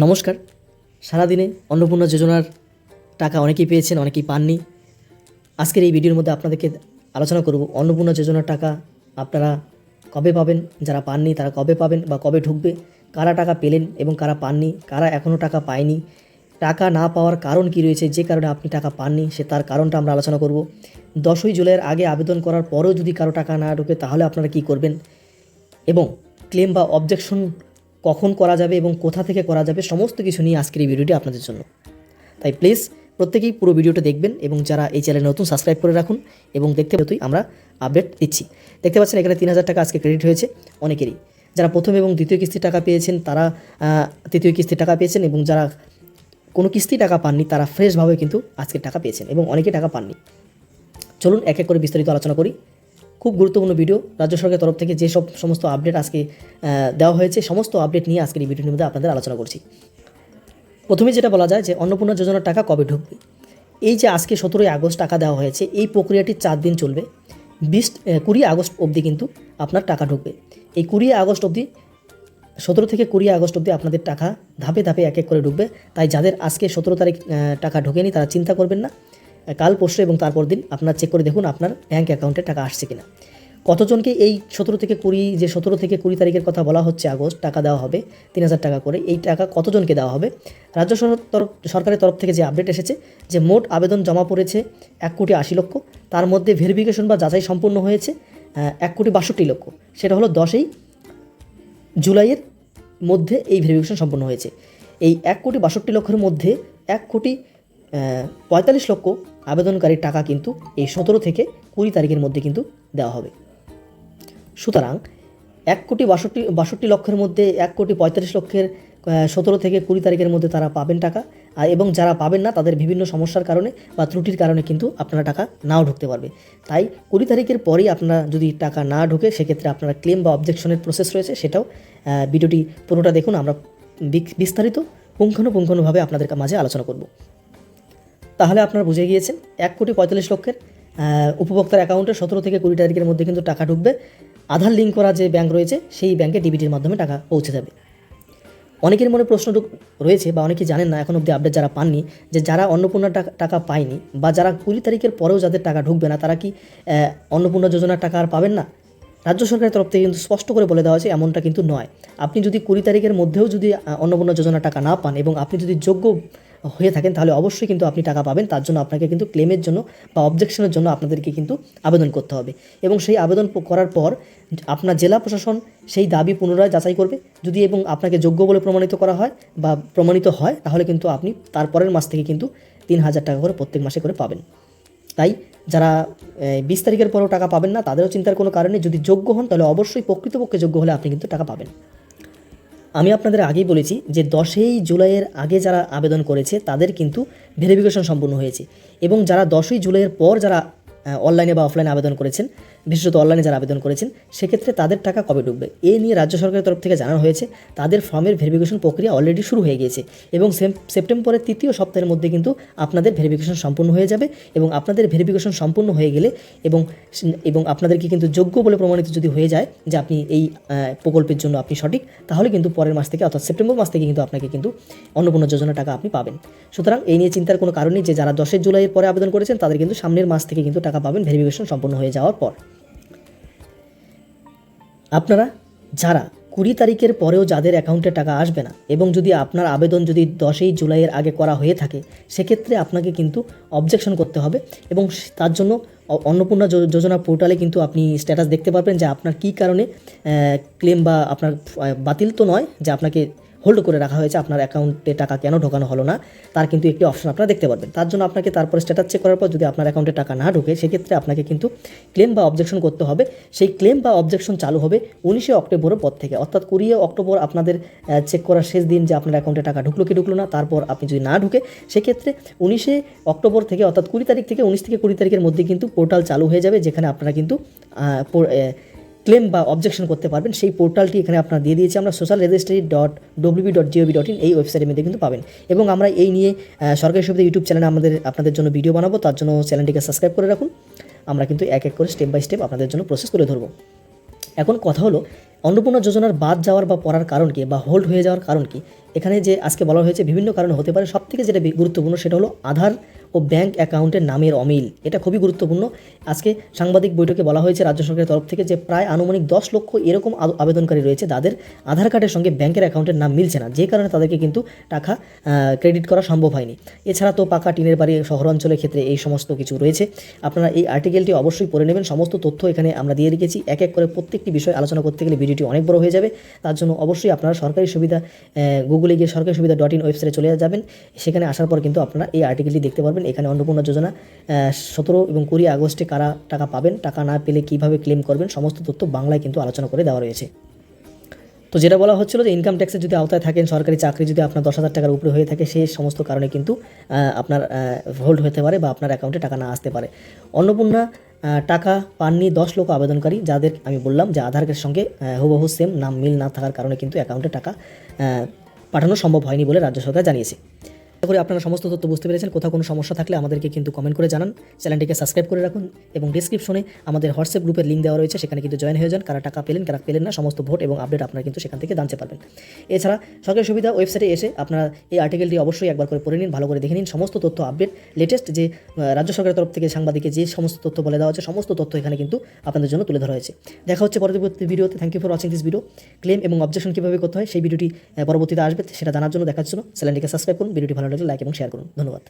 নমস্কার। সারাদিনে অন্নপূর্ণা যোজনার টাকা অনেকেই পেয়েছেন, অনেকেই পাননি। আজকের এই ভিডিওর মধ্যে আপনাদেরকে আলোচনা করব অন্নপূর্ণা যোজনার টাকা আপনারা কবে পাবেন, যারা পাননি তারা কবে পাবেন বা কবে ঢুকবে, কারা টাকা পেলেন এবং কারা পাননি, কারা এখনও টাকা পায়নি, টাকা না পাওয়ার কারণ কী রয়েছে, যে কারণে আপনি টাকা পাননি সে তার কারণটা আমরা আলোচনা করব। 10ই জুলাইয়ের আগে আবেদন করার পরেও যদি কারো টাকা না ঢোকে তাহলে আপনারা কী করবেন এবং ক্লেম বা অবজেকশন কখন করা যাবে এবং কোথা থেকে করা যাবে, সমস্ত কিছু নিয়ে আজকের এই ভিডিওটি আপনাদের জন্য। তাই প্লিজ প্রত্যেকেই পুরো ভিডিওটা দেখবেন এবং যারা এই চ্যানেলে নতুন সাবস্ক্রাইব করে রাখুন এবং দেখতে পেতেই আমরা আপডেট দিচ্ছি। দেখতে পাচ্ছেন এখানে 3000 টাকা আজকে ক্রেডিট হয়েছে অনেকেরই। যারা প্রথম এবং দ্বিতীয় কিস্তির টাকা পেয়েছেন তারা তৃতীয় কিস্তির টাকা পেয়েছেন এবং যারা কোনো কিস্তি টাকা পাননি তারা ফ্রেশভাবে কিন্তু আজকের টাকা পেয়েছেন এবং অনেকে টাকা পাননি। চলুন এক এক করে বিস্তারিত আলোচনা করি। খুব গুরুত্বপূর্ণ ভিডিও, রাজ্য সরকারের তরফ থেকে যে সমস্ত আপডেট আজকে দেওয়া হয়েছে সমস্ত আপডেট নিয়ে আজকের এই ভিডিওর মধ্যে আপনাদের আলোচনা করছি। প্রথমে যেটা বলা যায় যে অন্নপূর্ণা যোজনার টাকা কবে ঢুকবে। এই যে আজকে 17ই আগস্ট টাকা দেওয়া হয়েছে, এই প্রক্রিয়াটি 4 দিন চলবে। 20 আগস্ট অবধি কিন্তু আপনার টাকা ঢুকবে। এই 20 আগস্ট অবধি 17 থেকে 20 আগস্ট অবধি আপনাদের টাকা ধাপে ধাপে এক এক করে ঢুকবে। তাই যাদের আজকে 17 তারিখ টাকা ঢোকেনি তারা চিন্তা করবেন না। কাল পরশু এবং তারপর দিন আপনার চেক করে দেখুন আপনার ব্যাঙ্ক অ্যাকাউন্টে টাকা আসছে কিনা। কতজনকে এই 17 থেকে 20 তারিখের কথা বলা হচ্ছে আগস্ট টাকা দেওয়া হবে 3000 টাকা করে, এই টাকা কতজনকে দেওয়া হবে। রাজ্য সরকারের তরফ থেকে যে আপডেট এসেছে যে মোট আবেদন জমা পড়েছে 1,80,00,000, তার মধ্যে ভেরিফিকেশন বা যাচাই সম্পূর্ণ হয়েছে 1,62,00,000। সেটা হলো 10ই জুলাইয়ের মধ্যে এই ভেরিফিকেশন সম্পূর্ণ হয়েছে। এই 1,62,00,000-এর মধ্যে 1,45,00,000 আবেদনকারীর টাকা কিন্তু এই 17 থেকে 20 তারিখের মধ্যে কিন্তু দেওয়া হবে। সুতরাং 1,62,00,000-এর মধ্যে 1,45,00,000-এর 17 থেকে 20 তারিখের মধ্যে তারা পাবেন টাকা, এবং যারা পাবেন না তাদের বিভিন্ন সমস্যার কারণে বা ত্রুটির কারণে কিন্তু আপনারা টাকা নাও ঢুকতে পারবে। তাই 20 তারিখের পরেই আপনারা যদি টাকা না ঢোকে সেক্ষেত্রে আপনারা ক্লেম বা অবজেকশনের প্রসেস রয়েছে, সেটাও ভিডিওটি পুরোটা দেখুন। আমরা বিস্তারিত পুঙ্খানুপুঙ্খানুভাবে আপনাদের মাঝে আলোচনা করব। তাহলে আপনারা বুঝে গিয়েছেন 1,45,00,000-এর উপভোক্তার অ্যাকাউন্টে 17 থেকে 20 তারিখের মধ্যে কিন্তু টাকা ঢুকবে। আধার লিঙ্ক করা যে ব্যাঙ্ক রয়েছে সেই ব্যাঙ্কে ডিবিটির মাধ্যমে টাকা পৌঁছে যাবে। অনেকের মনে প্রশ্ন রয়েছে বা অনেকে জানেন না এখন অবধি আপডেট যারা পাননি, যে যারা অন্নপূর্ণা টাকা পায়নি বা যারা 20 তারিখের পরেও যাদের টাকা ঢুকবে না তারা কি অন্নপূর্ণা যোজনার টাকা আর পাবেন না। রাজ্য সরকারের তরফ থেকে কিন্তু স্পষ্ট করে বলে দেওয়া হয়েছে এমনটা কিন্তু নয়। আপনি যদি 20 তারিখের মধ্যেও যদি অন্নপূর্ণা যোজনার টাকা না পান এবং আপনি যদি যোগ্য হয়ে থাকেন তাহলে অবশ্যই কিন্তু আপনি টাকা পাবেন। তার জন্য আপনাকে কিন্তু ক্লেমের জন্য বা অবজেকশনের জন্য আপনাদেরকে কিন্তু আবেদন করতে হবে এবং সেই আবেদন করার পর আপনার জেলা প্রশাসন সেই দাবি পুনরায় যাচাই করবে। যদি এবং আপনাকে যোগ্য বলে প্রমাণিত করা হয় বা প্রমাণিত হয় তাহলে কিন্তু আপনি তারপরের মাস থেকে কিন্তু 3,000 টাকা করে প্রত্যেক মাসে করে পাবেন। তাই যারা 20 তারিখের পরেও টাকা পাবেন না তাদেরও চিন্তার কোনো কারণ নেই। যদি যোগ্য হন তাহলে অবশ্যই প্রকৃতপক্ষে যোগ্য হলে আপনি কিন্তু টাকা পাবেন। আমি আপনাদের আগেই বলেছি যে 10ই জুলাইয়ের আগে যারা আবেদন করেছে তাদের কিন্তু ভেরিফিকেশন সম্পূর্ণ হয়েছে এবং যারা 10ই জুলাইয়ের পর যারা অনলাইনে বা অফলাইনে আবেদন করেছেন, বিশেষত অনলাইনে যারা আবেদন করেছেন সেক্ষেত্রে তাদের টাকা কবে ঢুকবে এ নিয়ে রাজ্য সরকারের তরফ থেকে জানানো হয়েছে। তাদের ফর্মের ভেরিফিকেশন প্রক্রিয়া অলরেডি শুরু হয়ে গিয়েছে এবং সেপ্টেম্বরের 3য় সপ্তাহের মধ্যে কিন্তু আপনাদের ভেরিফিকেশন সম্পূর্ণ হয়ে যাবে এবং আপনাদের ভেরিফিকেশন সম্পূর্ণ হয়ে গেলে এবং আপনাদেরকে কিন্তু যোগ্য বলে প্রমাণিত যদি হয়ে যায় যে আপনি এই প্রকল্পের জন্য আপনি সঠিক, তাহলে কিন্তু পরের মাস থেকে অর্থাৎ সেপ্টেম্বর মাস থেকে কিন্তু আপনাকে কিন্তু অন্নপূর্ণা যোজনা টাকা আপনি পাবেন। সুতরাং এই নিয়ে চিন্তার কোনো কারণ নেই যে যারা 10ই জুলাইয়ের পরে আবেদন করেছেন তাদের কিন্তু সামনের মাস থেকে কিন্তু টাকা পাবেন ভেরিফিকেশন সম্পূর্ণ হয়ে যাওয়ার পর। আপনারা যারা 20 তারিখের পরেও যাদের অ্যাকাউন্টে টাকা আসবে না এবং যদি আপনার আবেদন যদি 10ই জুলাইয়ের আগে করা হয়ে থাকে সেক্ষেত্রে আপনাকে কিন্তু অবজেকশন করতে হবে এবং তার জন্য অন্নপূর্ণা যোজনা পোর্টালে কিন্তু আপনি স্ট্যাটাস দেখতে পারবেন যে আপনার কী কারণে ক্লেম বা আপনার বাতিল তো নয়, যে আপনাকে হোল্ড করে রাখা হয়েছে, আপনার অ্যাকাউন্টে টাকা কেন ঢোকানো হলো না তার কিন্তু একটি অপশন আপনারা দেখতে পারবেন। তার জন্য আপনাকে তারপরে স্ট্যাটাস চেক করার পর যদি আপনার অ্যাকাউন্টে টাকা না ঢোকে সেক্ষেত্রে আপনাকে কিন্তু ক্লেম বা অবজেকশন করতে হবে। সেই ক্লেম বা অবজেকশন চালু হবে 19শে অক্টোবরের পর থেকে, অর্থাৎ 20 অক্টোবর আপনাদের চেক করার শেষ দিন যে আপনার অ্যাকাউন্টে টাকা ঢুকলো কি ঢুকলো না। তারপর আপনি যদি না ঢুকে সেক্ষেত্রে 19শে অক্টোবর থেকে অর্থাৎ 20 তারিখ থেকে 19 থেকে 20 তারিখের মধ্যে কিন্তু পোর্টাল চালু হয়ে যাবে যেখানে আপনারা কিন্তু ক্লেম বা অবজেকশন করতে পারবেন। সেই পোর্টালটি এখানে আপনারা দিয়ে দিয়েছি আমরা, socialregistry.wb.gov.in এই ওয়েবসাইটের মধ্যে কিন্তু পাবেন। এবং আমরা এই নিয়ে সরকারি সুবিধা ইউটিউব চ্যানেলে আপনাদের জন্য ভিডিও বানাবো, তার জন্য চ্যানেলটিকে সাবস্ক্রাইব করে রাখুন। আমরা কিন্তু এক এক করে স্টেপ বাই স্টেপ আপনাদের জন্য প্রসেস করে ধরবো। এখন কথা হলো অন্নপূর্ণা যোজনার বাদ যাওয়ার বা পড়ার কারণ কি বা হোল্ড হয়ে যাওয়ার কারণ কি, এখানে যে আজকে বলা হয়েছে বিভিন্ন কারণে হতে পারে। সবথেকে যেটা গুরুত্বপূর্ণ সেটা হলো আধার ও ব্যাংক অ্যাকাউন্টের নামের অমিল। এটা খুবই গুরুত্বপূর্ণ। আজকে সাংবাদিক বৈঠকে বলা হয়েছে রাজ্য সরকারের তরফ থেকে যে প্রায় আনুমানিক 10 লক্ষ এরকম আবেদনকারী রয়েছে যাদের আধার কার্ডের সঙ্গে ব্যাংকের অ্যাকাউন্টের নাম মিলছে না, যে কারণে তাদেরকে কিন্তু টাকা ক্রেডিট করা সম্ভব হয়নি। এছাড়া তো পাকা টিনের বাড়ি শহরাঞ্চলের ক্ষেত্রে এই সমস্ত কিছু রয়েছে। আপনারা এই আর্টিকেলটি অবশ্যই পড়ে নেবেন। সমস্ত তথ্য এখানে আমরা দিয়ে রেখেছি। এক এক করে প্রত্যেকটি বিষয় আলোচনা করতে গেলে ভিডিওটি অনেক বড় হয়ে যাবে। তার জন্য অবশ্যই আপনারা সরকারি সুবিধা গুগলে গিয়ে সরকারি সুবিধা .in ওয়েবসাইটে চলে যাবেন। সেখানে আসার পর কিন্তু আপনারা এই আর্টিকেলটি দেখতে পারবেন। এখানে অন্নপূর্ণা যোজনা 17 এবং 20 আগস্টে কারা টাকা পাবেন, টাকা না পেলে কীভাবে ক্লেম করবেন, সমস্ত তথ্য বাংলায় কিন্তু আলোচনা করে দেওয়া রয়েছে। তো যেটা বলা হচ্ছিল যে ইনকাম ট্যাক্সের যদি আওতায় থাকেন, সরকারি চাকরি যদি আপনার 10,000 টাকার উপরে হয়ে থাকে, সেই সমস্ত কারণে কিন্তু আপনার হোল্ড হতে পারে বা আপনার অ্যাকাউন্টে টাকা না আসতে পারে। অন্নপূর্ণা টাকা পাননি 10 লক্ষ আবেদনকারী, যাদের আমি বললাম যে আধার কার্ডের সঙ্গে হুবহু সেম নাম মিল না থাকার কারণে কিন্তু অ্যাকাউন্টে টাকা পাঠানো সম্ভব হয়নি বলে রাজ্য সরকার জানিয়েছে। আশা করি আপনারা সমস্ত তথ্য বুঝতে পেরেছেন। কোথাও কোনো সমস্যা থাকলে আমাদেরকে কিন্তু কমেন্ট করে জানান। চ্যানেলটিকে সাবস্ক্রাইব করে রাখুন এবং ডেসক্রিপশনে আমাদের হোয়াটসঅ্যাপ গ্রুপের লিঙ্ক দেওয়া রয়েছে, সেখানে কিন্তু জয়েন হয়ে যান। কারা টাকা পেলেন, কারা পেলেন না, সমস্ত ভোট এবং আপডেট আপনারা কিন্তু সেখান থেকে জানতে পারবেন। এছাড়া সরকারি সুবিধা ওয়েবসাইটে এসে আপনারা এই আর্টিকেলটি অবশ্যই একবার করে পড়ে নিন, ভালো করে দেখে নিন। সমস্ত তথ্য আপডেট লেটেস্ট যে রাজ্য সরকারের তরফ থেকে সাংবাদিকে যে সমস্ত তথ্য বলে দেওয়া হচ্ছে, সমস্ত তথ্য এখানে কিন্তু আপনাদের জন্য তুলে ধরা হয়েছে। দেখা হচ্ছে পরবর্তী ভিডিওতে। Thank you for watching this video. Claim এবং অবজেকশন কীভাবে করতে হয় সেই ভিডিওটি পরবর্তীতে আসবে, সেটা জানার জন্য, দেখার জন্য চ্যানেলটিকে সাবস্ক্রাইব করুন। ভিডিওটি ভালো লাগলে লাইক এবং শেয়ার করুন। ধন্যবাদ।